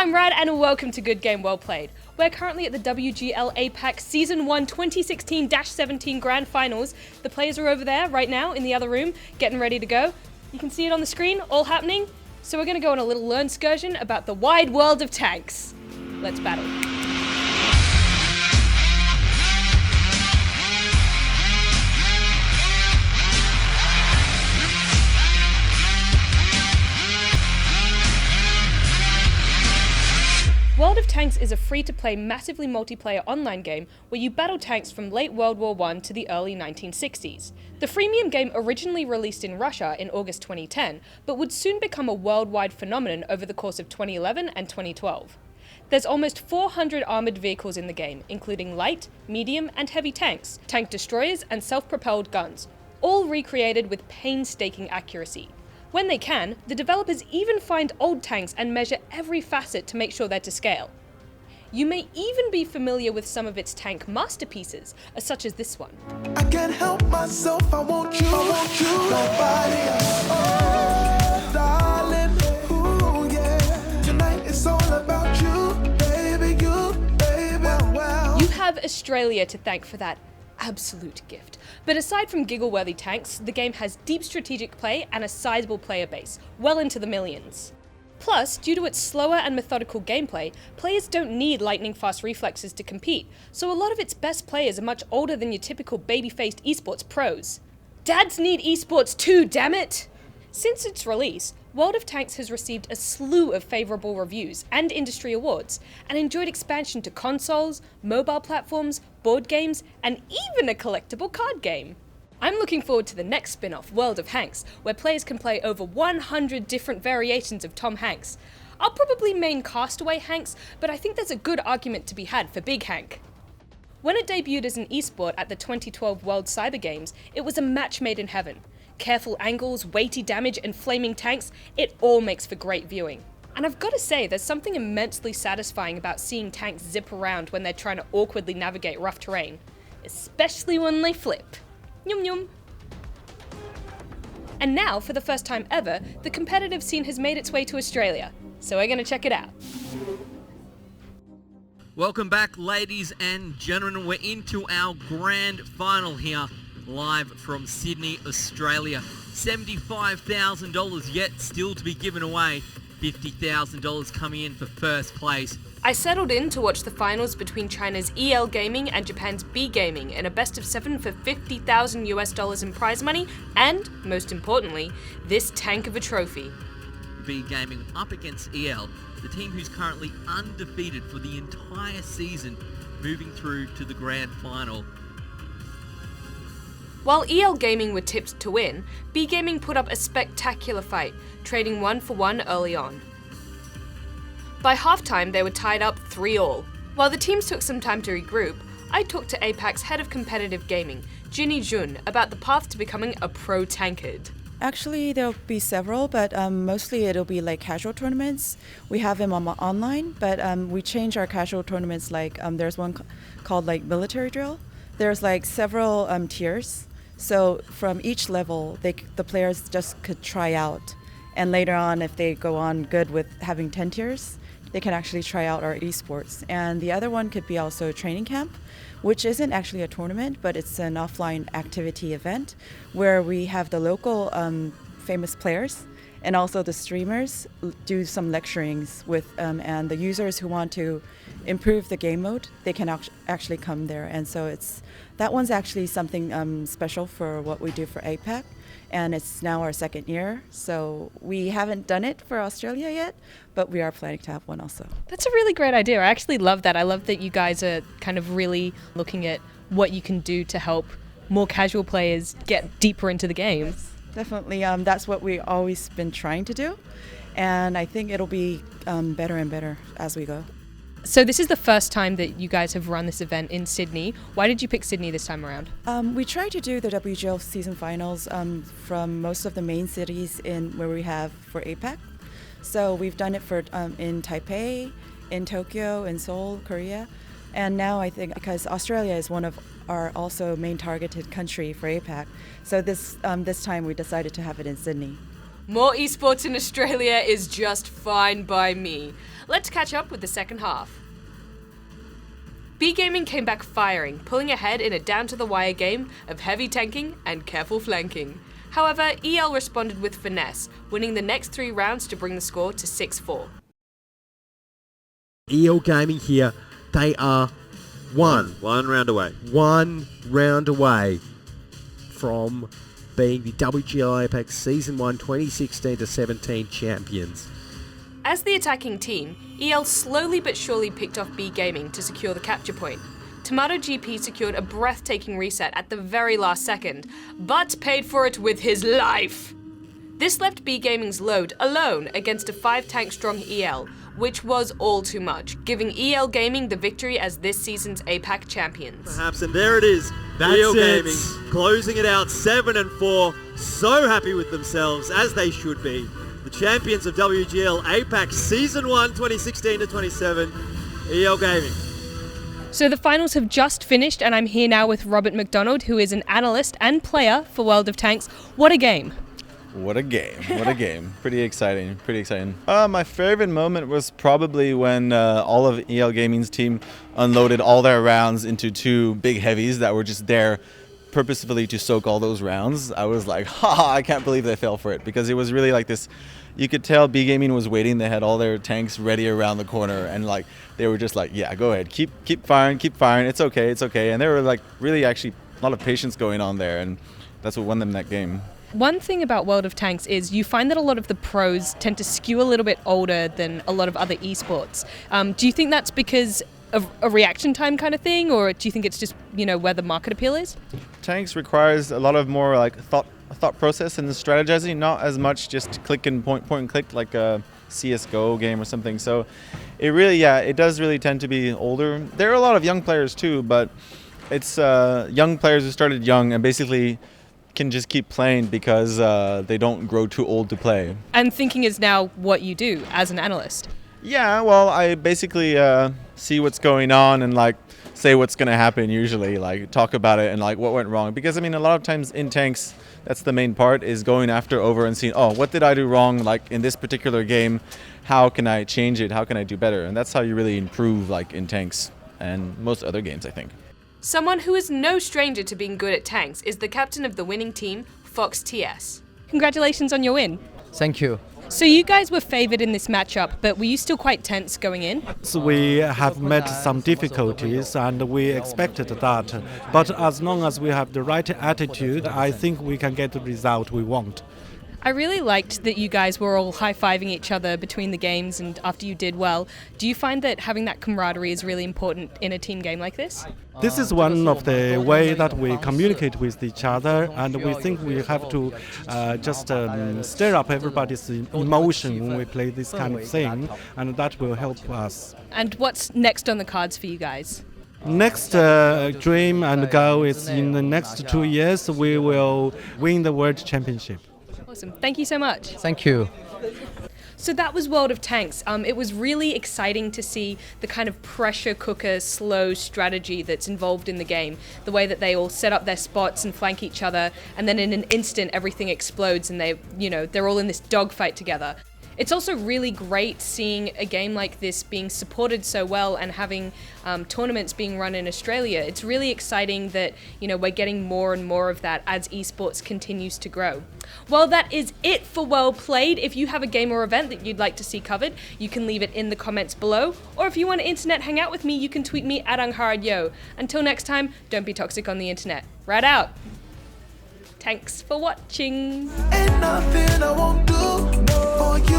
I'm Rad and welcome to Good Game Well Played. We're currently at the WGL APAC Season 1 2016-17 Grand Finals. The players are over there right now in the other room, getting ready to go. You can see it on the screen, all happening. So we're going to go on a little Learnscursion about the wide world of tanks. Let's battle. World of Tanks is a free-to-play, massively multiplayer online game where you battle tanks from late World War I to the early 1960s. The freemium game originally released in Russia in August 2010, but would soon become a worldwide phenomenon over the course of 2011 and 2012. There's almost 400 armoured vehicles in the game, including light, medium, and heavy tanks, tank destroyers, and self-propelled guns, all recreated with painstaking accuracy. When they can, the developers even find old tanks and measure every facet to make sure they're to scale. You may even be familiar with some of its tank masterpieces, such as this one. I can't help myself, I want you, nobody else. Oh, darling, ooh, yeah. Tonight it's all about you, baby, well. You have Australia to thank for that absolute gift. But aside from giggle-worthy tanks, the game has deep strategic play and a sizable player base, well into the millions. Plus, due to its slower and methodical gameplay, players don't need lightning-fast reflexes to compete, so a lot of its best players are much older than your typical baby-faced esports pros. Dads need esports too, damn it! Since its release, World of Tanks has received a slew of favourable reviews and industry awards, and enjoyed expansion to consoles, mobile platforms, board games, and even a collectible card game. I'm looking forward to the next spin-off, World of Hanks, where players can play over 100 different variations of Tom Hanks. I'll probably main Castaway Hanks, but I think there's a good argument to be had for Big Hank. When it debuted as an esport at the 2012 World Cyber Games, it was a match made in heaven. Careful angles, weighty damage, and flaming tanks, it all makes for great viewing. And I've got to say, there's something immensely satisfying about seeing tanks zip around when they're trying to awkwardly navigate rough terrain. Especially when they flip. Yum yum. And now, for the first time ever, the competitive scene has made its way to Australia. So we're going to check it out. Welcome back, ladies and gentlemen. We're into our grand final here, live from Sydney, Australia. $75,000 yet still to be given away. $50,000 coming in for first place. I settled in to watch the finals between China's EL Gaming and Japan's B Gaming in a best of 7 for $50,000 in prize money and, most importantly, this tank of a trophy. B Gaming up against EL, the team who's currently undefeated for the entire season, moving through to the grand final. While EL Gaming were tipped to win, B Gaming put up a spectacular fight, trading 1-for-1 early on. By halftime, they were tied up 3-all. While the teams took some time to regroup, I talked to APAC's head of competitive gaming, Jinny Jun, about the path to becoming a pro tankard. Actually, there'll be several, but mostly it'll be like casual tournaments. We have them online, but we change our casual tournaments like there's one called like military drill. There's like several tiers. So from each level, the players just could try out. And later on, if they go on good with having 10 tiers, they can actually try out our esports. And the other one could be also a training camp, which isn't actually a tournament, but it's an offline activity event where we have the local famous players and also the streamers do some lecturings with, and the users who want to improve the game mode, they can actually come there. And so that one's actually something special for what we do for APAC. And it's now our second year, so we haven't done it for Australia yet, but we are planning to have one also. That's a really great idea. I actually love that. I love that you guys are kind of really looking at what you can do to help more casual players get deeper into the game. Definitely, that's what we've always been trying to do, and I think it'll be better and better as we go. So this is the first time that you guys have run this event in Sydney. Why did you pick Sydney this time around? We try to do the WGL season finals from most of the main cities where we have for APAC. So we've done it for in Taipei, in Tokyo, in Seoul, Korea. And now I think because Australia is one of our also main targeted country for APAC, so this time we decided to have it in Sydney. More esports in Australia is just fine by me. Let's catch up with the second half. B Gaming came back firing, pulling ahead in a down-to-the-wire game of heavy tanking and careful flanking. However, EL responded with finesse, winning the next 3 rounds to bring the score to 6-4. EL Gaming here, they are one round away from being the WGL APAC Season 1 2016-17 champions. As the attacking team, EL slowly but surely picked off B Gaming to secure the capture point. Tomato GP secured a breathtaking reset at the very last second, but paid for it with his life. This left B Gaming's load alone against a 5-tank strong EL, which was all too much, giving EL Gaming the victory as this season's APAC champions. Perhaps, and there it is. EL Gaming closing it out 7-4, so happy with themselves, as they should be. The champions of WGL APAC Season 1 2016-27, EL Gaming. So the finals have just finished, and I'm here now with Robert McDonald, who is an analyst and player for World of Tanks. What a game. What a game. What a game. Pretty exciting. My favorite moment was probably when all of EL Gaming's team unloaded all their rounds into 2 big heavies that were just there purposefully to soak all those rounds. I was like, I can't believe they fell for it, because it was really like this. You could tell B Gaming was waiting. They had all their tanks ready around the corner, and like they were just like, yeah, go ahead, keep firing. It's okay. And there were like really actually a lot of patience going on there, and that's what won them that game. One thing about World of Tanks is you find that a lot of the pros tend to skew a little bit older than a lot of other esports. Do you think that's because of a reaction time kind of thing, or do you think it's just, where the market appeal is? Tanks requires a lot of more like thought process and strategizing, not as much just click and point and click like a CSGO game or something. So it really, it does really tend to be older. There are a lot of young players too, but it's young players who started young and basically can just keep playing because they don't grow too old to play. And thinking is now what you do as an analyst. Yeah, well, I basically see what's going on and like say what's going to happen usually, like talk about it and like what went wrong. Because I mean, a lot of times in tanks, that's the main part, is going over and seeing, what did I do wrong like in this particular game? How can I change it? How can I do better? And that's how you really improve like in tanks and most other games, I think. Someone who is no stranger to being good at tanks is the captain of the winning team, Fox TS. Congratulations on your win. Thank you. So you guys were favoured in this matchup, but were you still quite tense going in? So we have met some difficulties and we expected that. But as long as we have the right attitude, I think we can get the result we want. I really liked that you guys were all high-fiving each other between the games and after you did well. Do you find that having that camaraderie is really important in a team game like this? This is one of the way that we communicate with each other, and we think we have to just stir up everybody's emotion when we play this kind of thing, and that will help us. And what's next on the cards for you guys? Next dream and goal is in the next 2 years we will win the World Championship. Awesome. Thank you so much. Thank you. So that was World of Tanks. It was really exciting to see the kind of pressure cooker, slow strategy that's involved in the game. The way that they all set up their spots and flank each other, and then in an instant everything explodes and they're all in this dogfight together. It's also really great seeing a game like this being supported so well and having tournaments being run in Australia. It's really exciting that, we're getting more and more of that as esports continues to grow. Well, that is it for Well Played. If you have a game or event that you'd like to see covered, you can leave it in the comments below. Or if you want to internet hang out with me, you can tweet me at @angharadyo. Until next time, don't be toxic on the internet. Right out. Thanks for watching. Ain't nothing I won't do for you.